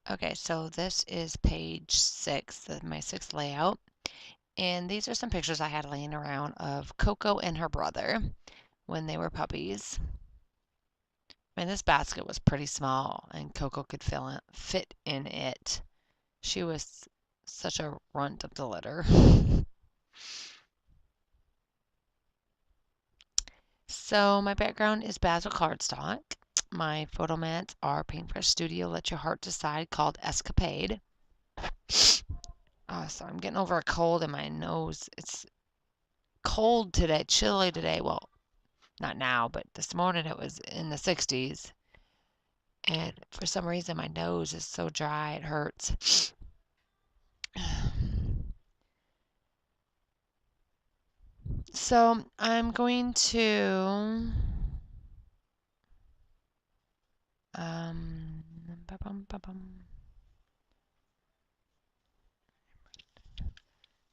Okay, so this is page 6, my 6th layout. And these are some pictures I had laying around of Coco and her brother when they were puppies. I mean, this basket was pretty small, and Coco could fit in it. She was such a runt of the litter. So my background is basil cardstock. My photo mats are Paintbrush Studio Let Your Heart Decide called Escapade. So I'm getting over a cold in my nose. It's cold today, chilly today. Well, not now, but this morning it was in the 60s. And for some reason my nose is so dry it hurts. So I'm going to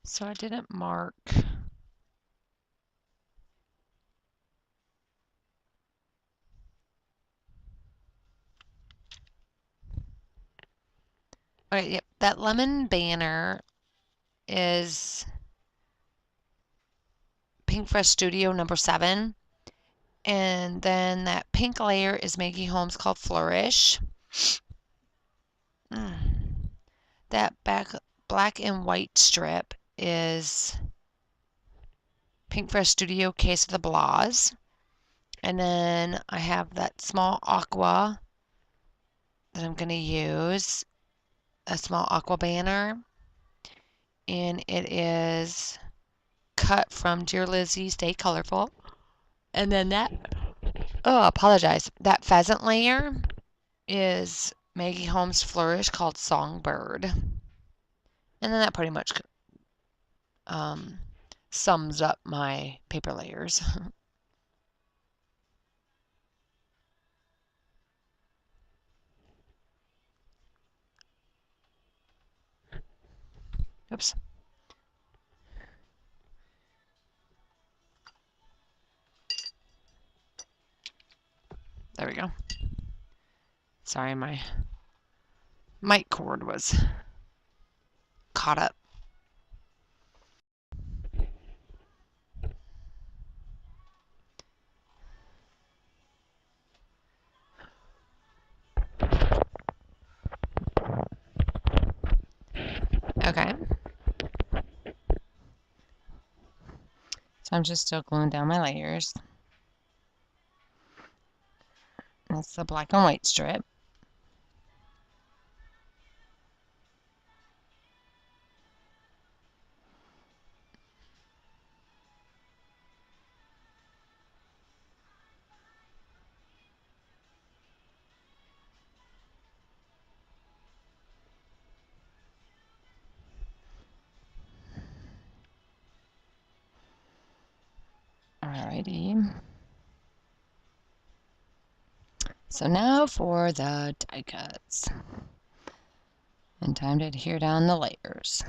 so I didn't mark. All right, yep, that lemon banner is Pink Fresh Studio number 7. And then that pink layer is Maggie Holmes called Flourish. That black and white strip is Pink Fresh Studio Case of the Blahs. And then I have that small aqua that I'm going to use, a small aqua banner. And it is cut from Dear Lizzie, Stay Colorful. And then that pheasant layer is Maggie Holmes Flourish called Songbird. And then that pretty much sums up my paper layers. Oops. There we go. Sorry, my mic cord was caught up. Okay. So I'm just still gluing down my layers. That's the black and white strip. Alrighty. So now for the die cuts. And time to adhere down the layers.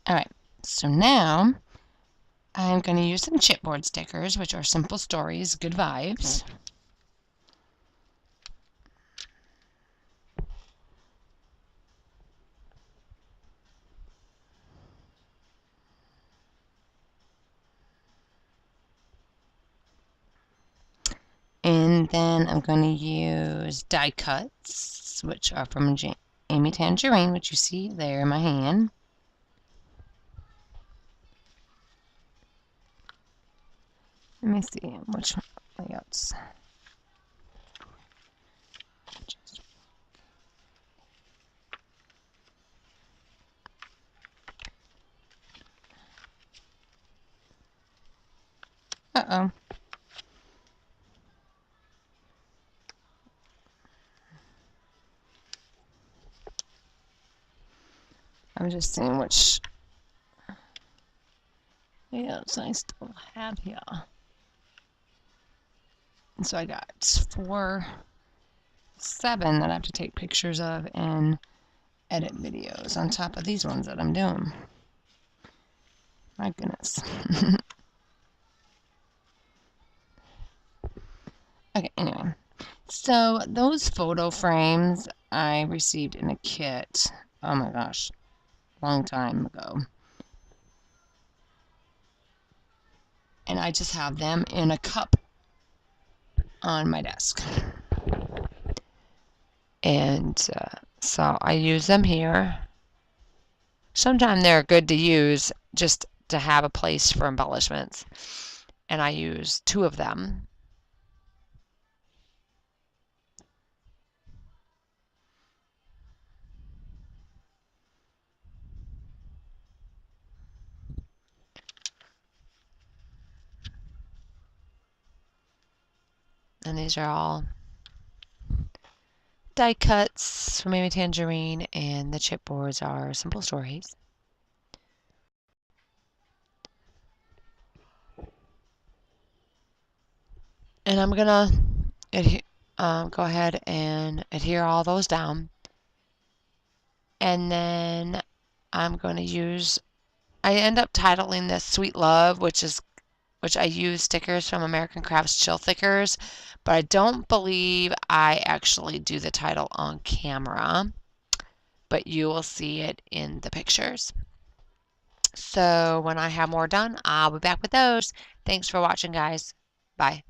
Alright, so now I'm going to use some chipboard stickers, which are Simple Stories, Good Vibes. And then I'm going to use die cuts, which are from Amy Tangerine, which you see there in my hand. Let me see which layouts. Uh-oh. I'm just seeing which layouts I still have here. So I got 7 that I have to take pictures of and edit videos on top of these ones that I'm doing. My goodness. Okay, anyway. So those photo frames I received in a kit. Oh my gosh. Long time ago. And I just have them in a cup on my desk. And so I use them here. Sometimes they're good to use just to have a place for embellishments. And I use 2 of them. And these are all die cuts from Amy Tangerine, and the chipboards are Simple Stories. And I'm gonna go ahead and adhere all those down. And then I'm going to use, I end up titling this Sweet Love, which I use stickers from American Crafts Chill Thickers, but I don't believe I actually do the title on camera, but you will see it in the pictures. So when I have more done, I'll be back with those. Thanks for watching, guys. Bye.